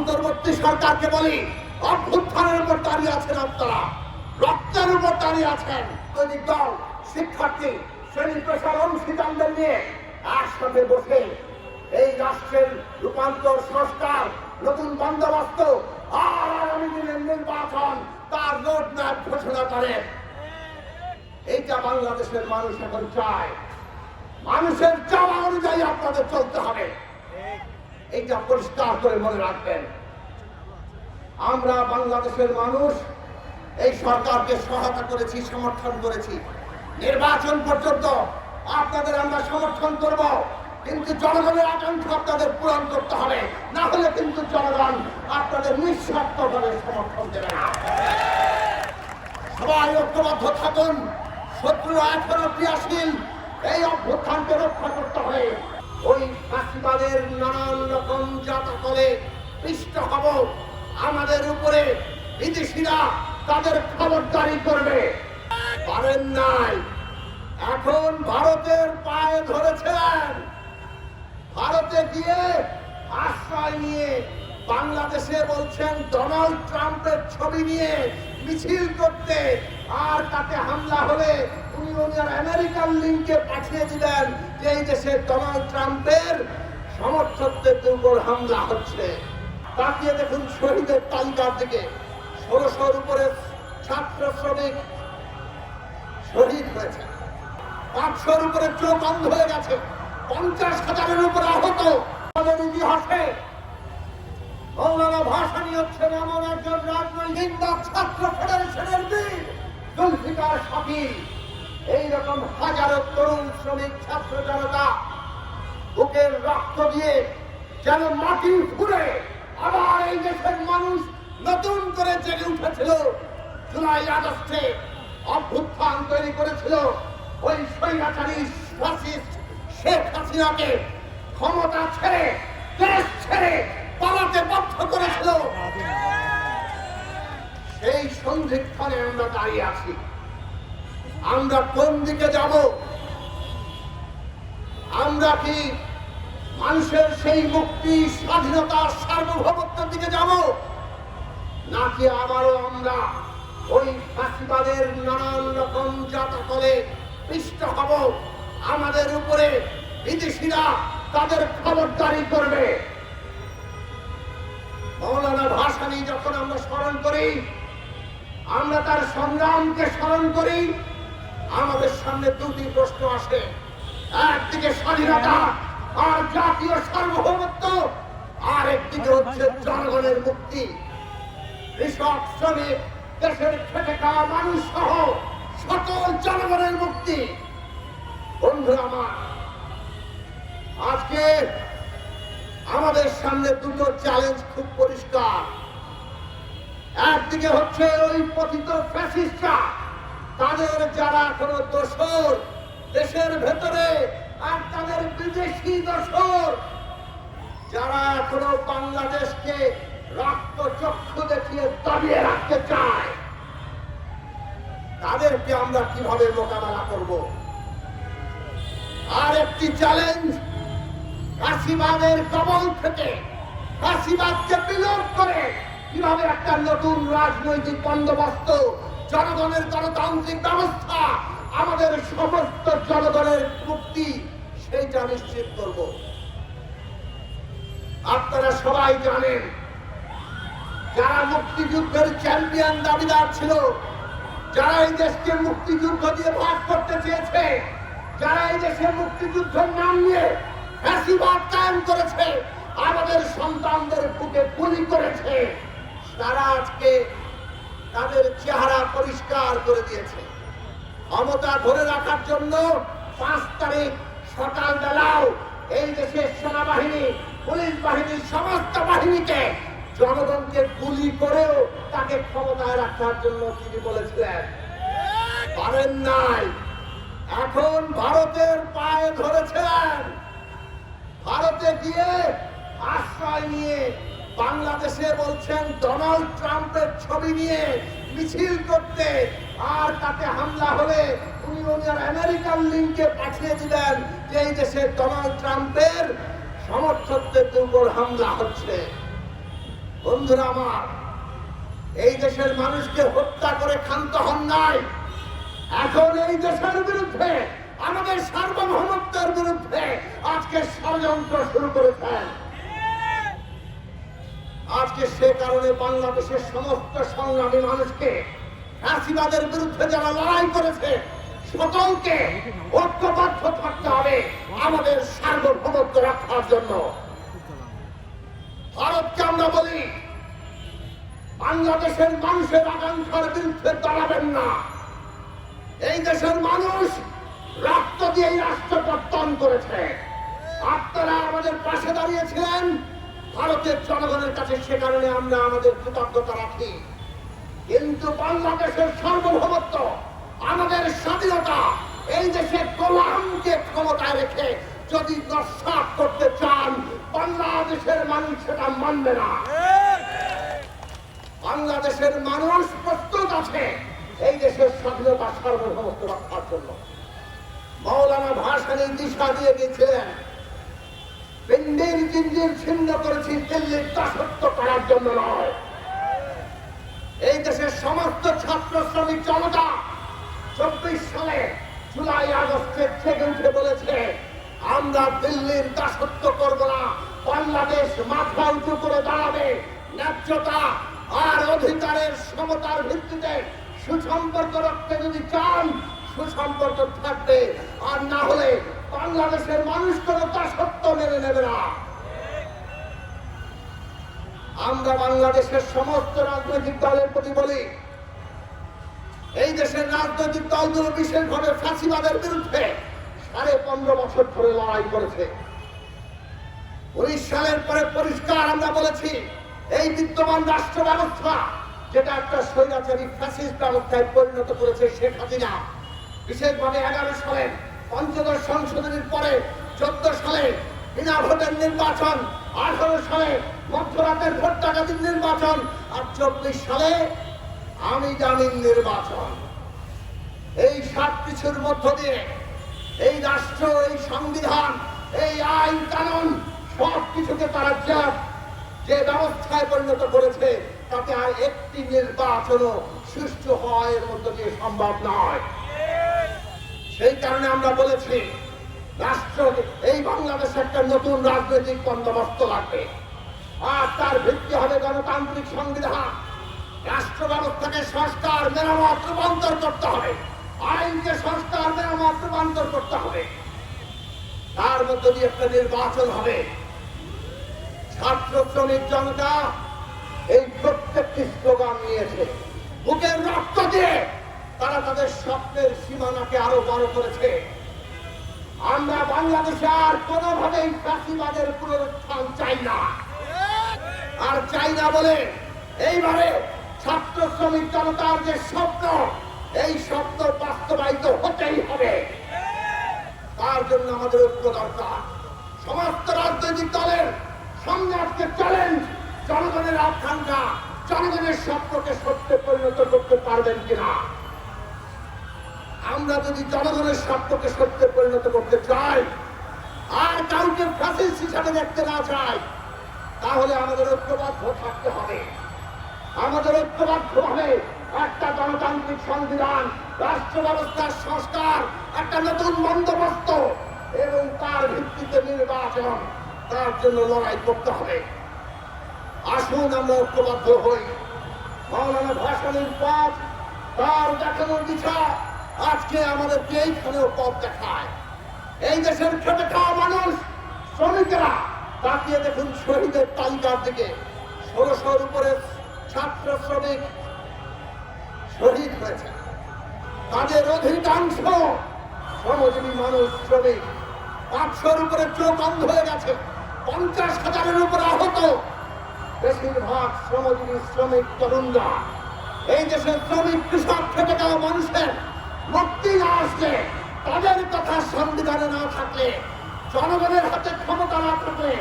অন্তর্বর্তী সরকারকে বলি, অভ্যুত্থানের উপর দাঁড়িয়ে আছেন আপনারা, রক্তের উপর দাঁড়িয়ে আছেন। রাজনৈতিক দল, শিক্ষার্থী, শ্রেণী পেশার অংশীদারদের নিয়ে একসাথে বসে এই রাষ্ট্রের রূপান্তর, সংস্কার, নতুন বন্দোবস্ত আর আগামী দিনের নির্বাচন তার রোড ম্যাপ ঘোষণা করে। এইটা বাংলাদেশের মানুষ এখন চায়। মানুষের চাওয়া অনুযায়ী আপনাদের চলতে হবে, এইটা পরিষ্কার করে মনে রাখবেন। আমরা বাংলাদেশের মানুষ এই সরকারকে সহায়তা করেছি, সমর্থন করেছি। নির্বাচন পর্যন্ত আপনাদের আমরা সমর্থন করব, কিন্তু জনগণের আকাঙ্ক্ষা আপনাদের পূরণ করতে হবে, না হলে কিন্তু জনগণ আপনাদের নিঃস্বার্থভাবে সমর্থন দেবে না। সবাই ঐক্যবদ্ধ থাকুন, শত্রুরা এখনো ক্রিয়াশীল, এই অভ্যুত্থানকে রক্ষা করতে হবে। ওই ফাঁসিবাদের নানান রকম জাতকলে পিষ্ট হব, আমাদের উপরে বিদেশিরা তাদের খবরদারি করবে। পারেন নাই, এখন ভারতের পায়ে ধরেছেন। ভারতে গিয়ে আশ্রয় নিয়ে বাংলাদেশে বলছেন ডোনাল্ড ট্রাম্পের ছবি নিয়ে মিছিল করতে, আর তাতে হামলা হলে উনি আমেরিকান লিঙ্কে পাঠিয়ে দিলেন যে এই দেশে ডোনাল্ড ট্রাম্পের সমর্থকদের উপর হামলা হচ্ছে। তাকিয়ে দেখুন শহীদের তালিকার দিকে, 1600-র উপরে ছাত্র শ্রমিক শহীদ হয়েছে, 500-র উপরে চোখ অন্ধ হয়ে গেছে, 50,000-এর উপরে আহত। আমাদের ইতিহাসে মৌলানা ভাসানী হচ্ছেন এমন একজন রাজনৈতিক দল, ছাত্র ফেডারেশনের বীর জুলফিকার শাকিল। এইরকম হাজারো তরুণ শ্রমিক ছাত্র জনতা বুকের রক্ত দিয়ে যেন মাটি ঘুরে আবার এই দেশের মানুষ নতুন করে জেগে উঠেছিল। জুলাই আগস্টে অভ্যুত্থান তৈরি করেছিল, ওই স্বৈরাচারী ফ্যাসিস্ট শেখ হাসিনাকে ক্ষমতা ছেড়ে, দেশ ছেড়ে পালাতে বাধ্য করেছিল। সেই সন্ধিক্ষণে আমরা দাঁড়িয়ে আছি। আমরা কোন দিকে যাব? আমরা কি মানুষের সেই মুক্তি, স্বাধীনতা, সার্বভৌমত্বের দিকে যাব, নাকি আবারও আমরা ওই ফাঁসিবাদের নানান রকম জাতকলে পিষ্ট হব, আমাদের উপরে বিদেশিরা তাদের খবরদারি করবে? মৌলানা ভাসানী যখন আমরা স্মরণ করি, আমরা তার সংগ্রামকে স্মরণ করি, আমাদের সামনে দুটি প্রশ্ন আসে। একদিকে স্বাধীনতা আর জাতীয় সার্বভৌমত্ব, আর একদিকে হচ্ছে জনগণের মুক্তি। কৃষক, শ্রমিক, দেশের খেটে খাওয়া মানুষ সহ সকল জনগণের মুক্তি। বন্ধুরা আমার, আজকে আমাদের সামনে দুটো চ্যালেঞ্জ খুব পরিষ্কার। একদিকে হচ্ছে ওই পতিত ফ্যাসিস্টরা, তাদের যারা এখনো দোসর দেশের ভেতরে, আর তাদের বিদেশি দোসর যারা এখনো বাংলাদেশকে রক্ত চক্ষু দেখিয়ে দাবিয়ে রাখতে চায়, তাদেরকে আমরা কিভাবে মোকাবেলা করব? আর একটি চ্যালেঞ্জ, ফাঁসিবাদের কবল থেকে, ফাঁসিবাদকে বিলোপ করে কিভাবে একটা নতুন রাজনৈতিক বন্দোবস্ত, জনগণের গণতান্ত্রিক ব্যবস্থা, আমাদের সমস্ত জনগণের মুক্তি, সেইটা নিশ্চিত করব। আপনারা সবাই জানেন, যারা মুক্তিযুদ্ধের চ্যাম্পিয়ন দাবিদার ছিল, যারা এই দেশকে মুক্তিযুদ্ধ দিয়ে ভাগ করতে চেয়েছে, যারা এই দেশে মুক্তিযুদ্ধের নাম নিয়ে ফ্যাসিবাদ কায়েম করেছে, আমাদের সন্তানদের বুকে গুলি করেছে, তারা আজকে তাদের চেহারা পরিষ্কার করে দিয়েছে। ক্ষমতা ধরে রাখার জন্য 5 তারিখ সকালবেলাও এই দেশের সেনাবাহিনী, পুলিশ বাহিনীর সমস্ত বাহিনীকে জনগণকে গুলি করেও তাকে ক্ষমতায় রাখার জন্য তিনি বলেছিলেন। পারেন নাই, এখন ভারতের পায়ে ধরেছেন। ভারতে গিয়ে আশ্রয় নিয়ে বাংলাদেশে বলছেন ডোনাল্ড ট্রাম্পের ছবি নিয়ে মিছিল করতে, আর তাতে হামলা হলে উনি আমেরিকান লিঙ্কে পাঠিয়ে দিলেন যে এই দেশে ডোনাল্ড ট্রাম্পের সমর্থকদের উপর হামলা হচ্ছে। বন্ধুরা আমার, এই দেশের মানুষকে হত্যা করে ক্ষান্ত হন নাই। এখন এই দেশের বিরুদ্ধে, আমাদের সার্বভৌমত্বের বিরুদ্ধে আজকে ষড়যন্ত্র শুরু করেছেন। আজকে সে কারণে বাংলাদেশের সমস্ত সংগ্রামী মানুষকে ফ্যাসিবাদের বিরুদ্ধে যারা লড়াই করেছে সকলকে ঐক্যবদ্ধ থাকতে হবে আমাদের সার্বভৌমত্ব রক্ষার জন্য। ভারতকে আমরা বলি, বাংলাদেশের মানুষের আকাঙ্ক্ষার বিরুদ্ধে দাঁড়াবেন না। এই দেশের মানুষ রক্ত দিয়ে এই রাষ্ট্র পত্তন করেছে। আপনারা আমাদের পাশে দাঁড়িয়েছিলেন ভারতের জনগণের কাছে, সে কারণে আমরা আমাদের কৃতজ্ঞতা রাখি। কিন্তু বাংলাদেশের সার্বভৌমত্ব, আমাদের স্বাধীনতা, এই দেশে গোলামকে ক্ষমতায় রেখে যদি নস্যাৎ করতে চান, বাংলাদেশের মানুষ সেটা মানবে না। বাংলাদেশের মানুষ প্রস্তুত আছে এই দেশের স্বাধীনতা সার্বভৌমত্ব রক্ষার জন্য। মৌলানা ভাসানী দিশা দিয়ে গেছিলেন, পিণ্ডির জিঞ্জির ছিন্ন করেছি দিল্লির দাসত্ব করার জন্য নয়। এই দেশের সমস্ত ছাত্র শ্রমিক জনতা 24 সালে জুলাই আগস্টে জেগে উঠে বলেছে, আমরা দিল্লির দাসত্ব করব না, বাংলাদেশ মাথা উঁচু করে দাঁড়াবে, ন্যায্যতা আর অধিকারের সমতার ভিত্তিতে সুসম্পর্ক রাখতে যদি চান সুসম্পর্ক থাকবে, আর না হলে বাংলাদেশের মানুষ কোনো দাসত্ব মেনে নেবে না। আমরা বাংলাদেশের সমস্ত রাজনৈতিক দলের প্রতি বলি, এই দেশের রাজনৈতিক দলগুলো বিশেষভাবে ফ্যাসিবাদের বিরুদ্ধে 15.5 বছর ধরে লড়াই করেছে। 19 সালের পরে পরিষ্কার আমরা বলেছি, এই বিদ্যমান রাষ্ট্র ব্যবস্থা যেটা একটা স্বৈরাচারী ফ্যাসিস্ট ব্যবস্থায় পরিণত করেছে শেখ হাসিনা, বিশেষভাবে 11 সালে পঞ্চদশ সংশোধনীর পরে 14 সালে বিনা ভোটের নির্বাচন, 18 সালে মধ্যরাতের ভোট ডাকাতির নির্বাচন, আর 24 সালে আমি জামিন নির্বাচন। এই সব কিছুর মধ্য দিয়ে এই রাষ্ট্র, এই সংবিধান, এই আইন কানুন সব কিছুকে তারা যে ব্যবস্থায় পরিণত করেছে, তাতে আর একটি নির্বাচনও সুষ্ঠু হওয়া এর মধ্য দিয়ে সম্ভব নয়। সেই কারণে আমরা বলেছি, রাষ্ট্র, এই বাংলাদেশে একটা নতুন রাজনৈতিক বন্দোবস্ত লাগবে, আর তার ভিত্তি হবে গণতান্ত্রিক সংবিধান। রাষ্ট্র ব্যবস্থাকে সংস্কার, মেরামত, রূপান্তর করতে হবে, আইনকে সংস্কার, মেরামত, রূপান্তর করতে হবে, তার মধ্য দিয়ে একটা নির্বাচন হবে। ছাত্র শ্রমিক জনতা এই প্রত্যেকটি স্লোগান নিয়েছে, বুকের রক্ত দিয়ে তারা তাদের স্বপ্নের সীমানাকে আরো বড় করেছে। আমরা বাংলাদেশে আর কোনোভাবেই ফ্যাসিবাদের পুনরুত্থান চাই না, আর চাই না বলে এইবারে ছাত্র শ্রমিক জনতার যে স্বপ্ন, এই স্বপ্ন বাস্তবায়িত হতেই হবে। তার জন্য আমাদের ঐক্য দরকার। সমস্ত রাজনৈতিক দলের সামনে আজকে চ্যালেঞ্জ, জনগণের আকাঙ্ক্ষা, জনগণের স্বপ্নকে সত্যে পরিণত করতে পারবেন কিনা। আমরা যদি জনগণের স্বপ্নকে সত্যে পরিণত করতে চাই, আর কাউকে ফ্যাসিস্ট হিসাবে দেখতে না চাই, তাহলে আমাদের ঐক্যবদ্ধ থাকতে হবে। আমাদের ঐক্যবদ্ধ হবে একটা গণতান্ত্রিক সংবিধান, রাষ্ট্র ব্যবস্থার সংস্কার, একটা নতুন বন্দোবস্ত এবং তার ভিত্তিতে নির্বাচন, তার জন্য লড়াই করতে হবে। আসুন আমরা ঐক্যবদ্ধ হই। মৌলানা ভাসানীর পথ, তার দেখানোর দিশা আজকে আমাদেরকে এইখানেও পথ দেখায়। এই দেশের খেটে খাওয়া মানুষ, শ্রমিকেরা তাকিয়ে দেখুন শহীদের তালিকার দিকে। 1600-র উপরে ছাত্র শ্রমিক শহীদ হয়েছে, তাদের অধিকাংশ শ্রমজীবী মানুষ, শ্রমিক। 500-র উপরে চোখ অন্ধ হয়ে গেছে, 50,000-এর উপরে আহত, বেশিরভাগ শ্রমজীবী শ্রমিক তরুণরা। এই দেশের শ্রমিক, কৃষক, খেটে খাওয়া মানুষের মুক্তি না আসলে, তাদের কথা সংবিধানে না থাকলে, জনগণের হাতে ক্ষমতা না থাকলে,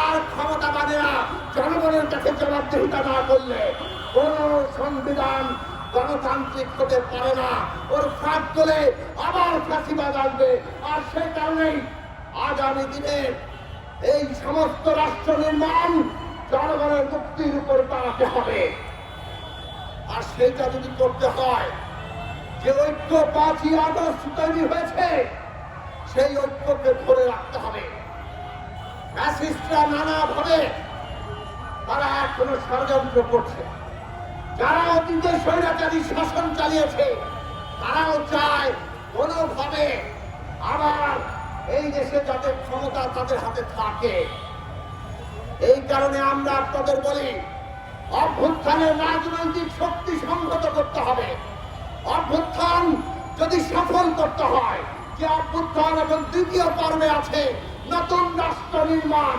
আর ক্ষমতাবাদীরা জনগণের কাছে জবাবদিহিতা না করলে কোন সংবিধান গণতান্ত্রিক হতে পারে না। ওর ফাঁক তোলে আবার ফ্যাসিবাদ আসবে। আর সেই কারণেই আগামী দিনে এই সমস্ত রাষ্ট্র নির্মাণ জনগণের মুক্তির উপর করে দাঁড়াতে হবে। আর সেইটা যদি করতে হয়, যে ঐক্য 5ই আগস্ট তৈরি হয়েছে, সেই ঐক্যকে ধরে রাখতে হবে। ফ্যাসিস্টরা নানাভাবে তারা এখনো ষড়যন্ত্র করছে। যারা অতীতে স্বৈরাচারী শাসন চালিয়েছে, তারাও চায় কোনোভাবে আবার এই দেশে যাতে ক্ষমতা তাদের হাতে থাকে। এই কারণে আমরা আপনাদের বলি, অভ্যুত্থানের রাজনৈতিক শক্তি সংহত করতে হবে। অভ্যুত্থান যদি সফল করতে হয়, যে অভ্যুত্থান এবং দ্বিতীয় পর্বে আছে নতুন রাষ্ট্র নির্মাণ,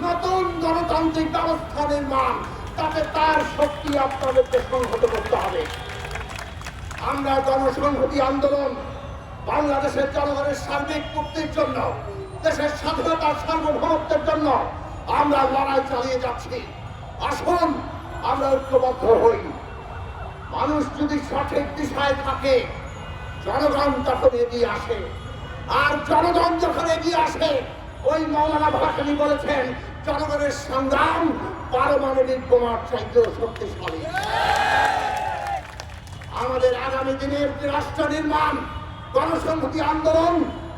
নতুন গণতান্ত্রিক ব্যবস্থা নির্মাণ, তাতে তার শক্তি আপনাদেরকে সংহত করতে হবে। আমরা জনসংহতি আন্দোলন বাংলাদেশের জনগণের সার্বিক মুক্তির জন্য, দেশের স্বাধীনতার সার্বভৌমত্বের জন্য আমরা লড়াই চালিয়ে যাচ্ছি। আসুন আমরা ঐক্যবদ্ধ হই। মানুষ যদি সঠিক দিশায় থাকে, জনগণ তখন এগিয়ে আসে। আর জনগণ যখন এগিয়ে আসে, ওই মৌলানা ভাসানী বলেছেন, জনগণের সংগ্রাম পারমাণবিক বোমার চাইতেও শক্তিশালী। আমাদের আগামী দিনের রাষ্ট্র নির্মাণ, গণসংহতি আন্দোলন,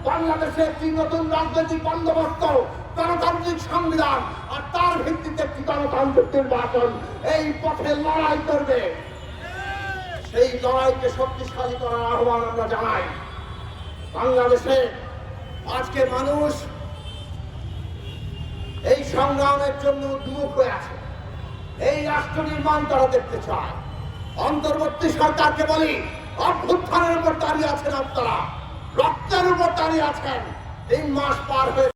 বাংলাদেশে একটি নতুন রাজনৈতিক বন্দোবস্ত, গণতান্ত্রিক সংবিধান, আর তার ভিত্তিতে একটি গণতান্ত্রিক নির্বাচন, এই পথে লড়াই করবে। সেই লড়াইকে শক্তিশালী করার আহ্বান আমরা জানাই। বাংলাদেশে আজকে মানুষ এই সংগ্রামের জন্য উন্মুখ হয়ে আছে। এই রাষ্ট্র নির্মাণ তারা দেখতে চায়। অন্তর্বর্তী সরকারকে বলি, অভ্যুত্থানের উপর দাঁড়িয়ে আছেন আপনারা, রক্তের উপর দাঁড়িয়ে আছেন। 3 মাস পার হয়ে